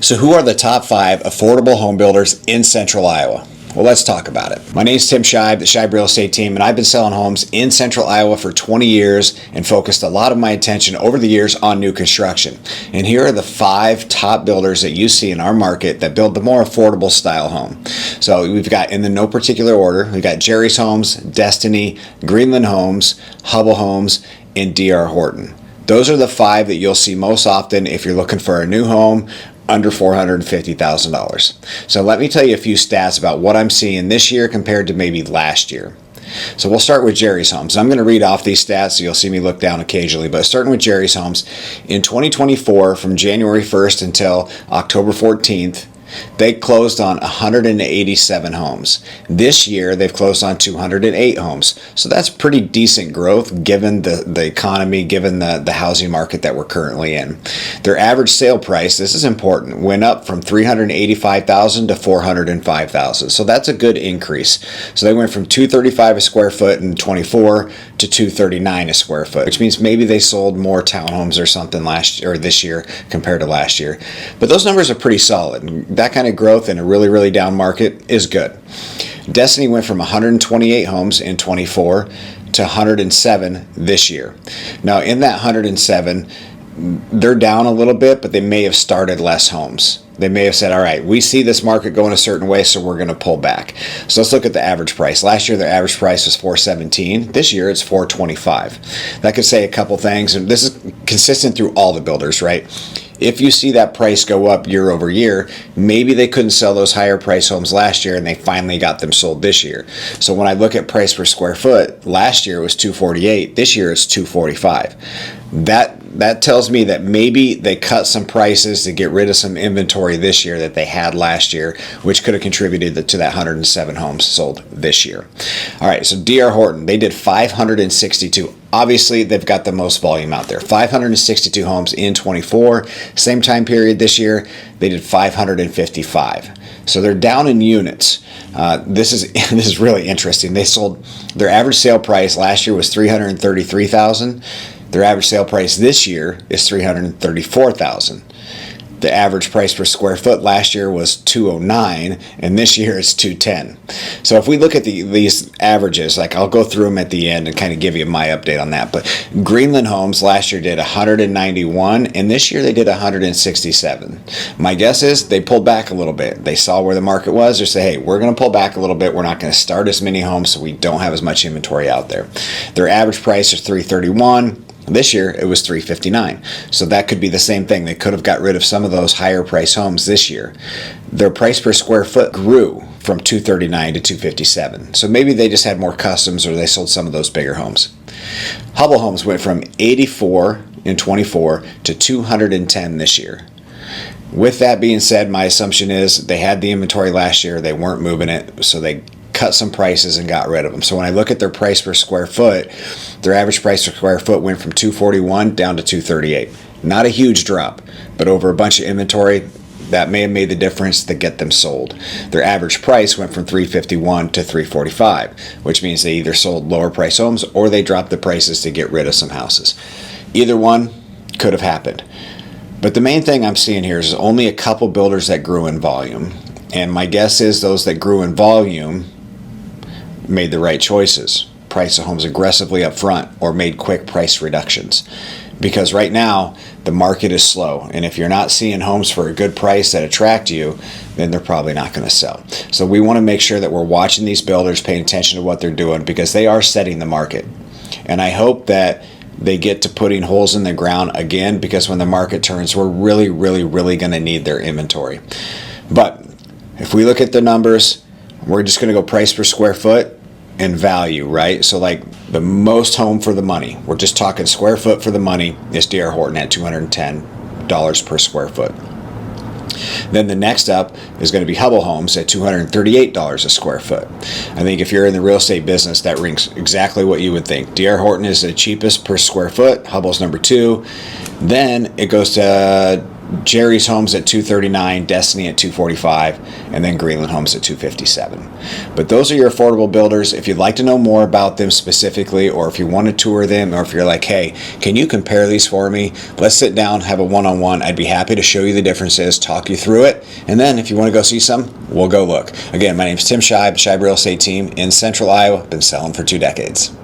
So who are the top 5 affordable home builders in central Iowa? Well, let's talk about it. My name is Tim Scheib, the Scheib Real Estate Team, and I've been selling homes in central Iowa for 20 years and focused a lot of my attention over the years on new construction. And here are the 5 top builders that you see in our market that build the more affordable style home. So we've got, in the no particular order, we've got Jerry's Homes, Destiny, Greenland Homes, Hubbell Homes, and DR Horton. Those are the 5 that you'll see most often if you're looking for a new home under $450,000. So let me tell you a few stats about what I'm seeing this year compared to maybe last year. So we'll start with Jerry's Homes. I'm going to read off these stats, so you'll see me look down occasionally, but starting with Jerry's Homes, in 2024, from January 1st until October 14th, they closed on 187 homes. This year, they've closed on 208 homes. So that's pretty decent growth given the economy, given the housing market that we're currently in. Their average sale price, this is important, went up from $385,000 to $405,000. So that's a good increase. So they went from $235 a square foot in 24 to $239 a square foot, which means maybe they sold more townhomes or something last year or this year compared to last year. But those numbers are pretty solid. That kind of growth in a really, really down market is good. Destiny went from 128 homes in 24 to 107 this year. Now, in that 107, they're down a little bit, but they may have started less homes. They may have said, all right, we see this market going a certain way, so we're going to pull back. So let's look at the average price. Last year, their average price was $417. This year, it's $425. That could say a couple things, and this is consistent through all the builders, right? If you see that price go up year over year, maybe they couldn't sell those higher price homes last year and they finally got them sold this year. So when I look at price per square foot, last year it was $248. This year it's $245. That tells me that maybe they cut some prices to get rid of some inventory this year that they had last year, which could have contributed to that 107 homes sold this year. All right, so DR Horton, they did 562. Obviously, they've got the most volume out there. 562 homes in 24. Same time period this year, they did 555. So they're down in units. This is really interesting. They sold, their average sale price last year was $333,000. Their average sale price this year is $334,000. The average price per square foot last year was $209, and this year it's $210. So if we look at these averages, like I'll go through them at the end and kind of give you my update on that. But Greenland Homes last year did 191, and this year they did 167. My guess is they pulled back a little bit. They saw where the market was. They say, hey, we're going to pull back a little bit. We're not going to start as many homes, so we don't have as much inventory out there. Their average price is $331. This year, it was $359. So that could be the same thing. They could have got rid of some of those higher price homes this year. Their price per square foot grew from $239 to $257. So maybe they just had more customs or they sold some of those bigger homes. Hubbell Homes went from 84 in 24 to 210 this year. With that being said, my assumption is they had the inventory last year. They weren't moving it, so they cut some prices and got rid of them. So when I look at their price per square foot, their average price per square foot went from $241 down to $238. Not a huge drop, but over a bunch of inventory, that may have made the difference to get them sold. Their average price went from $351 to $345, which means they either sold lower price homes or they dropped the prices to get rid of some houses. Either one could have happened. But the main thing I'm seeing here is only a couple builders that grew in volume. And my guess is those that grew in volume made the right choices, priced the homes aggressively up front or made quick price reductions. Because right now, the market is slow. And if you're not seeing homes for a good price that attract you, then they're probably not going to sell. So we want to make sure that we're watching these builders, paying attention to what they're doing, because they are setting the market. And I hope that they get to putting holes in the ground again, because when the market turns, we're really, really, really going to need their inventory. But if we look at the numbers, we're just going to go price per square foot and value, right? So like the most home for the money, we're just talking square foot for the money, is DR Horton at $210 per square foot. Then the next up is going to be Hubbell Homes at $238 a square foot. I think if you're in the real estate business, that rings exactly what you would think. DR Horton is the cheapest per square foot. Hubbell's number 2. Then it goes to Jerry's Homes at $239, Destiny at $245, and then Greenland Homes at $257. But those are your affordable builders. If you'd like to know more about them specifically, or if you want to tour them, or if you're like, hey, can you compare these for me? Let's sit down, have a one-on-one. I'd be happy to show you the differences, talk you through it, and then if you want to go see some, we'll go look. Again, my name is Tim Scheib, Scheib Real Estate Team in Central Iowa. Been selling for 2 decades.